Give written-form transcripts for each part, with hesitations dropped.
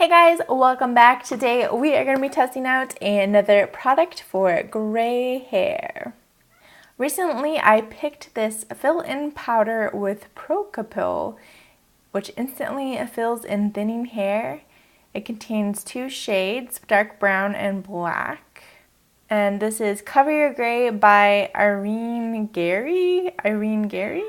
Hey guys, welcome back. Today we are going to be testing out another product for gray hair. Recently I picked this fill-in powder with Procapil, which instantly fills in thinning hair. It contains two shades, dark brown and black. And this is Cover Your Gray by Irene Gary.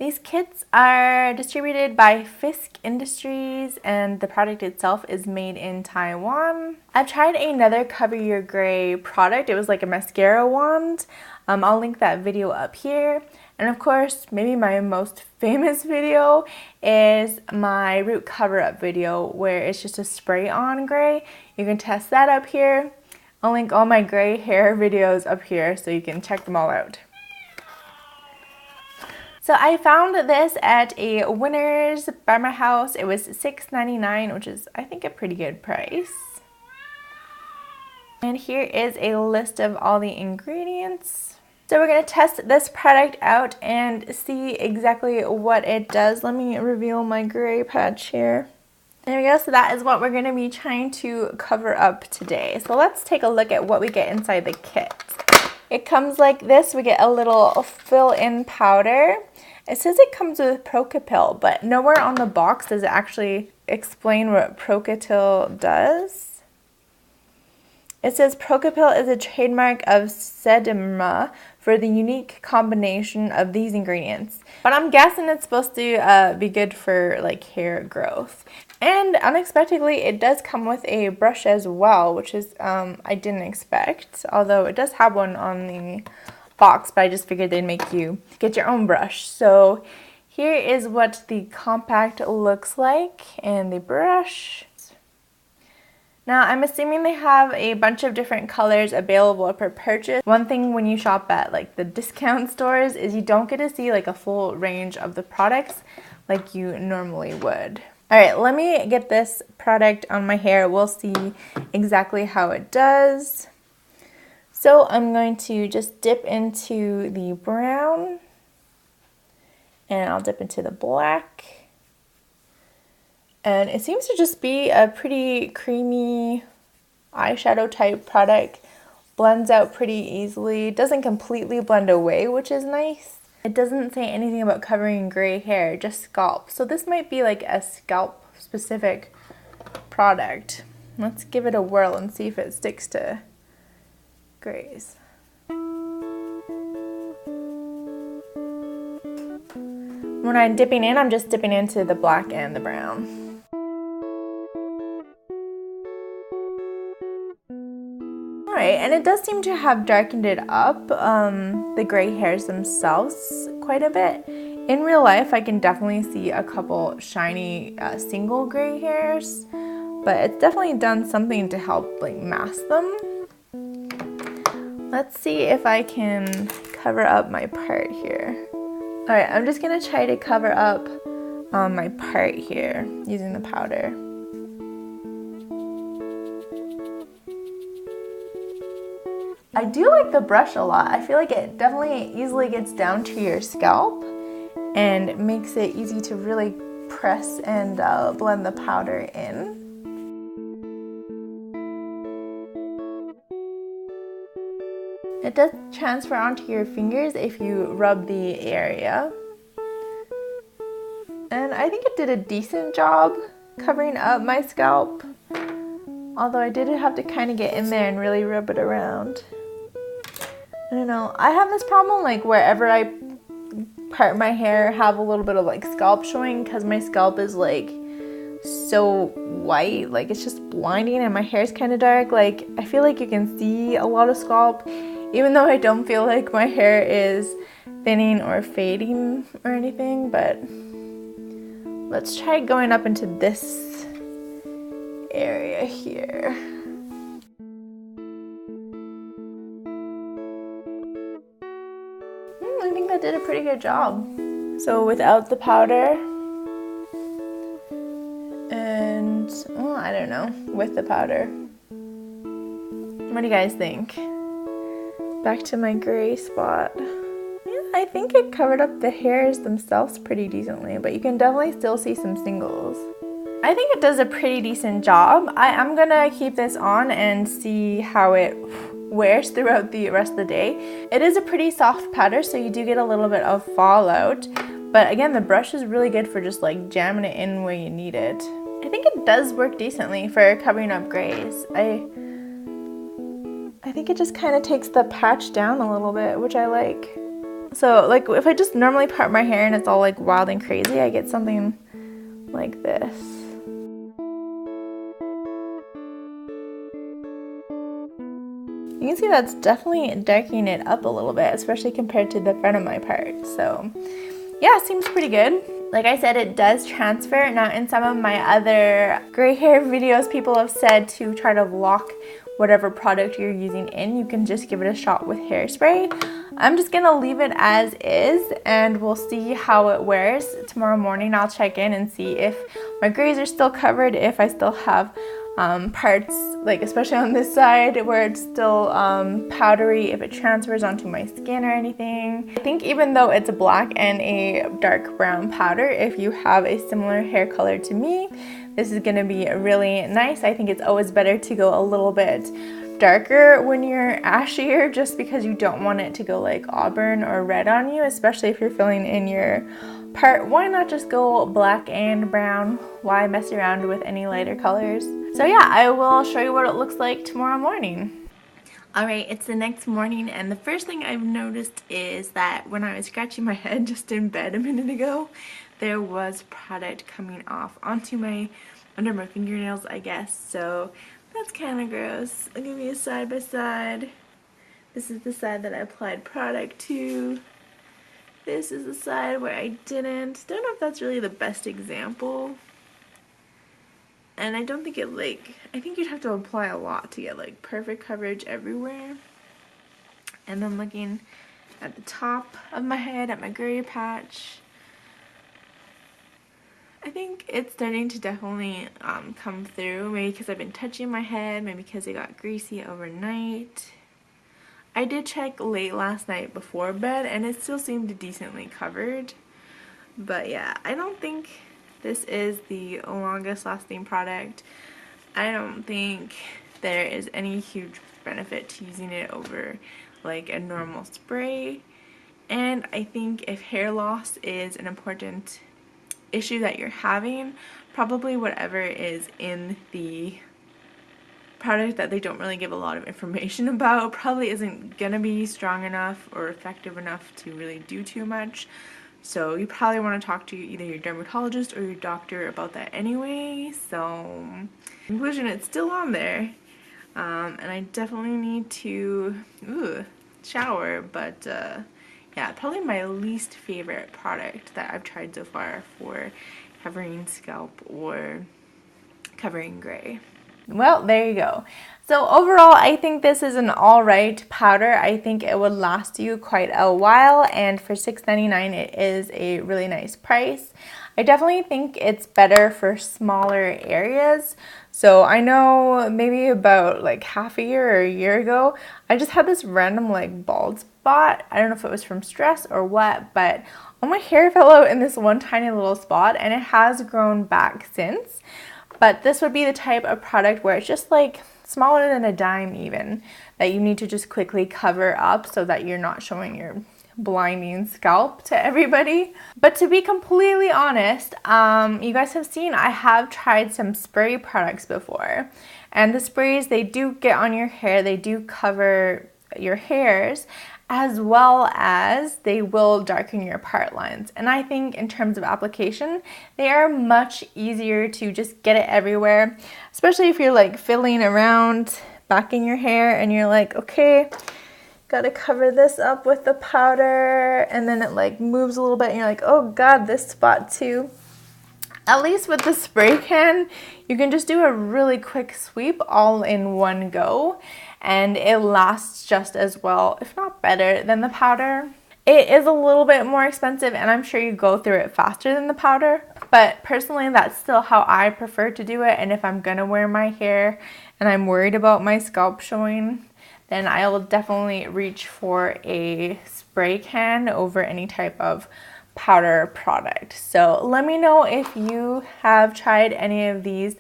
These kits are distributed by Fisk Industries and the product itself is made in Taiwan. I've tried another Cover Your Gray product. It was like a mascara wand. I'll link that video up here. And of course, maybe my most famous video is my root cover-up video where it's just a spray-on gray. You can test that up here. I'll link all my gray hair videos up here so you can check them all out. So I found this at a Winners by my house. It was $6.99, which is I think a pretty good price. And here is a list of all the ingredients. So we're going to test this product out and see exactly what it does. Let me reveal my gray patch here. There we go. So that is what we're going to be trying to cover up today. So let's take a look at what we get inside the kit. It comes like this. We get a little fill-in powder. It says it comes with Procapil, but nowhere on the box does it actually explain what Procapil does. It says Procapil is a trademark of Sedema for the unique combination of these ingredients. But I'm guessing it's supposed to be good for like hair growth. And unexpectedly, it does come with a brush as well, which is I didn't expect. Although it does have one on the box, but I just figured they'd make you get your own brush. So here is what the compact looks like and the brush. Now I'm assuming they have a bunch of different colors available for purchase. One thing when you shop at like the discount stores is you don't get to see like a full range of the products like you normally would. Alright, let me get this product on my hair. We'll see exactly how it does. So I'm going to just dip into the brown and I'll dip into the black. And it seems to just be a pretty creamy eyeshadow type product. Blends out pretty easily. Doesn't completely blend away, which is nice. It doesn't say anything about covering gray hair, just scalp. So this might be like a scalp specific product. Let's give it a whirl and see if it sticks to grays. When I'm dipping in, I'm just dipping into the black and the brown. Alright, and it does seem to have darkened it up, the gray hairs themselves, quite a bit. In real life, I can definitely see a couple shiny single gray hairs, but it's definitely done something to help like mask them. Let's see if I can cover up my part here. Alright, I'm just going to try to cover up my part here using the powder. I do like the brush a lot. I feel like it definitely easily gets down to your scalp and makes it easy to really press and blend the powder in. It does transfer onto your fingers if you rub the area. And I think it did a decent job covering up my scalp. Although I did have to kind of get in there and really rub it around. I don't know. I have this problem like wherever I part my hair have a little bit of like scalp showing because my scalp is like so white. Like it's just blinding and my hair is kind of dark. Like I feel like you can see a lot of scalp. Even though I don't feel like my hair is thinning or fading or anything, but let's try going up into this area here. I think that did a pretty good job. So without the powder and, well, I don't know, with the powder. What do you guys think? Back to my gray spot. Yeah, I think it covered up the hairs themselves pretty decently, but you can definitely still see some singles. I think it does a pretty decent job. I'm gonna keep this on and see how it wears throughout the rest of the day. It is a pretty soft powder, so you do get a little bit of fallout. But again, the brush is really good for just like jamming it in where you need it. I think it does work decently for covering up grays. I think it just kind of takes the patch down a little bit, which I like. So like if I just normally part my hair and it's all like wild and crazy, I get something like this. You can see that's definitely darkening it up a little bit, especially compared to the front of my part. So yeah, seems pretty good. Like I said, it does transfer. Now in some of my other gray hair videos, people have said to try to lock whatever product you're using in. You can just give it a shot with hairspray. I'm just gonna leave it as is and we'll see how it wears. Tomorrow morning I'll check in and see if my grays are still covered, if I still have parts, like especially on this side where it's still powdery, if it transfers onto my skin or anything. I think even though it's a black and a dark brown powder, if you have a similar hair color to me, this is gonna be really nice. I think it's always better to go a little bit darker when you're ashier, just because you don't want it to go like auburn or red on you, especially if you're filling in your part. Why not just go black and brown? Why mess around with any lighter colors? So yeah, I will show you what it looks like tomorrow morning. Alright, it's the next morning and the first thing I've noticed is that when I was scratching my head just in bed a minute ago, there was product coming off onto under my fingernails, I guess. So that's kind of gross. I'll give you a side by side. This is the side that I applied product to. This is the side where I didn't. Don't know if that's really the best example. And I don't think it I think you'd have to apply a lot to get like perfect coverage everywhere. And then looking at the top of my head, at my gray patch, I think it's starting to definitely come through. Maybe because I've been touching my head, maybe because it got greasy overnight. I did check late last night before bed and it still seemed decently covered. But yeah, I don't think this is the longest lasting product. I don't think there is any huge benefit to using it over like a normal spray. And I think if hair loss is an important issue that you're having, probably whatever is in the product that they don't really give a lot of information about probably isn't gonna be strong enough or effective enough to really do too much. So you probably want to talk to either your dermatologist or your doctor about that anyway. So in conclusion, it's still on there, and I definitely need to shower, but yeah, probably my least favorite product that I've tried so far for covering scalp or covering gray. Well, there you go. So overall, I think this is an alright powder. I think it would last you quite a while, and for $6.99 it is a really nice price. I definitely think it's better for smaller areas. So I know maybe about like half a year or a year ago, I just had this random like bald spot. I don't know if it was from stress or what, but all my hair fell out in this one tiny little spot and it has grown back since. But this would be the type of product where it's just like smaller than a dime even, that you need to just quickly cover up so that you're not showing your blinding scalp to everybody. But to be completely honest, you guys have seen I have tried some spray products before. And the sprays, they do get on your hair, they do cover your hairs, as well as they will darken your part lines. And I think in terms of application, they are much easier to just get it everywhere, especially if you're like fiddling around back in your hair and you're like, okay, gotta cover this up with the powder, and then it like moves a little bit and you're like, oh god, this spot too. At least with the spray can, you can just do a really quick sweep all in one go, and it lasts just as well, if not better, than the powder. It is a little bit more expensive, and I'm sure you go through it faster than the powder, but personally that's still how I prefer to do it. And if I'm gonna wear my hair and I'm worried about my scalp showing, then I will definitely reach for a spray can over any type of powder product. So let me know if you have tried any of these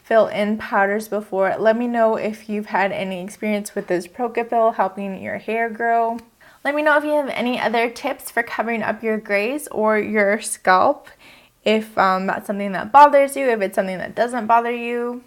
fill-in powders before. Let me know if you've had any experience with this Procapil helping your hair grow. Let me know if you have any other tips for covering up your grays or your scalp, if that's something that bothers you, if it's something that doesn't bother you.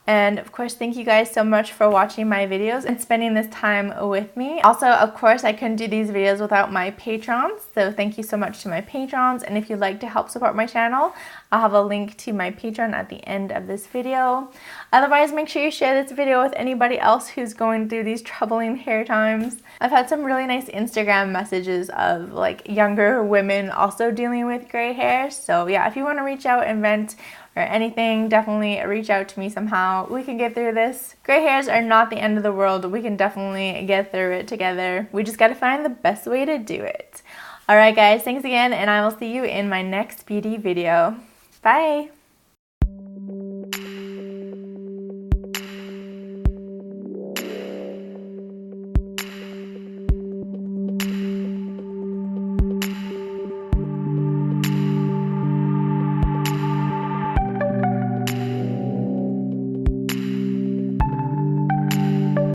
And of course, thank you guys so much for watching my videos and spending this time with me. Also, of course, I couldn't do these videos without my patrons, so thank you so much to my patrons. And if you'd like to help support my channel, I'll have a link to my Patreon at the end of this video. Otherwise, make sure you share this video with anybody else who's going through these troubling hair times. I've had some really nice Instagram messages of like younger women also dealing with gray hair. So yeah, if you want to reach out and vent or anything, definitely reach out to me somehow. We can get through this. Gray hairs are not the end of the world. We can definitely get through it together. We just gotta find the best way to do it. Alright guys, thanks again, and I will see you in my next beauty video. Bye!